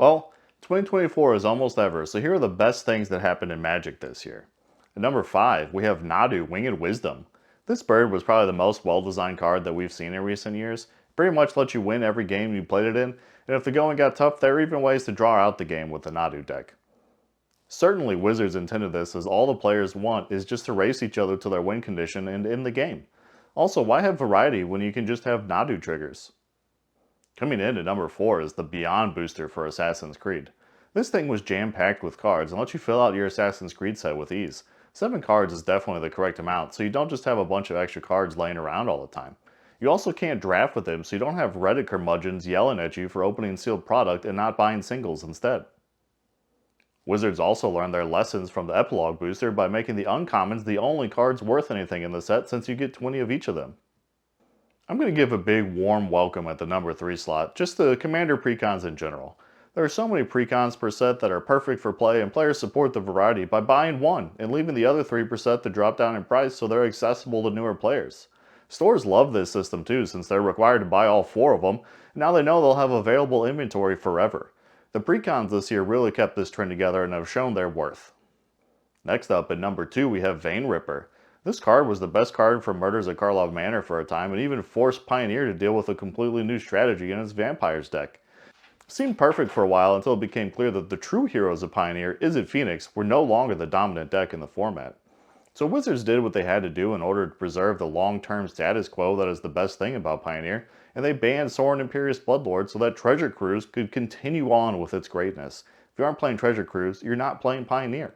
Well, 2024 is almost over, so here are the best things that happened in Magic this year. At number 5, we have Nadu, Winged Wisdom. This bird was probably the most well-designed card that we've seen in recent years. It pretty much lets you win every game you played it in, and if the going got tough, there are even ways to draw out the game with the Nadu deck. Certainly Wizards intended this as all the players want is just to race each other to their win condition and end the game. Also, why have variety when you can just have Nadu triggers? Coming in at number 4 is the Beyond booster for Assassin's Creed. This thing was jam-packed with cards and lets you fill out your Assassin's Creed set with ease. 7 cards is definitely the correct amount, so you don't just have a bunch of extra cards laying around all the time. You also can't draft with them, so you don't have Reddit curmudgeons yelling at you for opening sealed product and not buying singles instead. Wizards also learned their lessons from the Epilogue booster by making the uncommons the only cards worth anything in the set since you get 20 of each of them. I'm going to give a big warm welcome at the number 3 slot, just the Commander precons in general. There are so many precons per set that are perfect for play, and players support the variety by buying one and leaving the other 3 per set to drop down in price so they're accessible to newer players. Stores love this system too since they're required to buy all 4 of them, and now they know they'll have available inventory forever. The precons this year really kept this trend together and have shown their worth. Next up at number 2 we have Vein Ripper. This card was the best card for Murders at Karlov Manor for a time and even forced Pioneer to deal with a completely new strategy in its Vampires deck. It seemed perfect for a while until it became clear that the true heroes of Pioneer, Izzet Phoenix, were no longer the dominant deck in the format. So Wizards did what they had to do in order to preserve the long-term status quo that is the best thing about Pioneer, and they banned Sorin Imperious Bloodlord so that Treasure Cruise could continue on with its greatness. If you aren't playing Treasure Cruise, you're not playing Pioneer.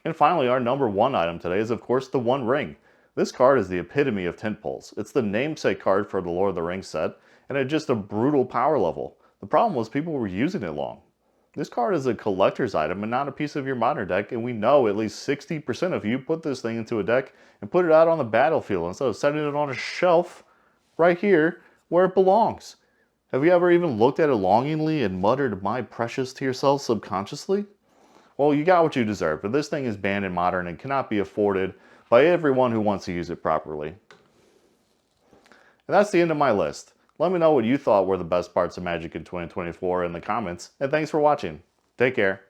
And finally, our number 1 item today is of course the One Ring. This card is the epitome of tentpoles. It's the namesake card for the Lord of the Rings set, and it's just a brutal power level. The problem was people were using it long. This card is a collector's item and not a piece of your Modern deck, and we know at least 60% of you put this thing into a deck and put it out on the battlefield instead of setting it on a shelf right here where it belongs. Have you ever even looked at it longingly and muttered, "My precious," to yourself subconsciously? Well, you got what you deserve, but this thing is banned in Modern and cannot be afforded by everyone who wants to use it properly. And that's the end of my list. Let me know what you thought were the best parts of Magic in 2024 in the comments, and thanks for watching. Take care.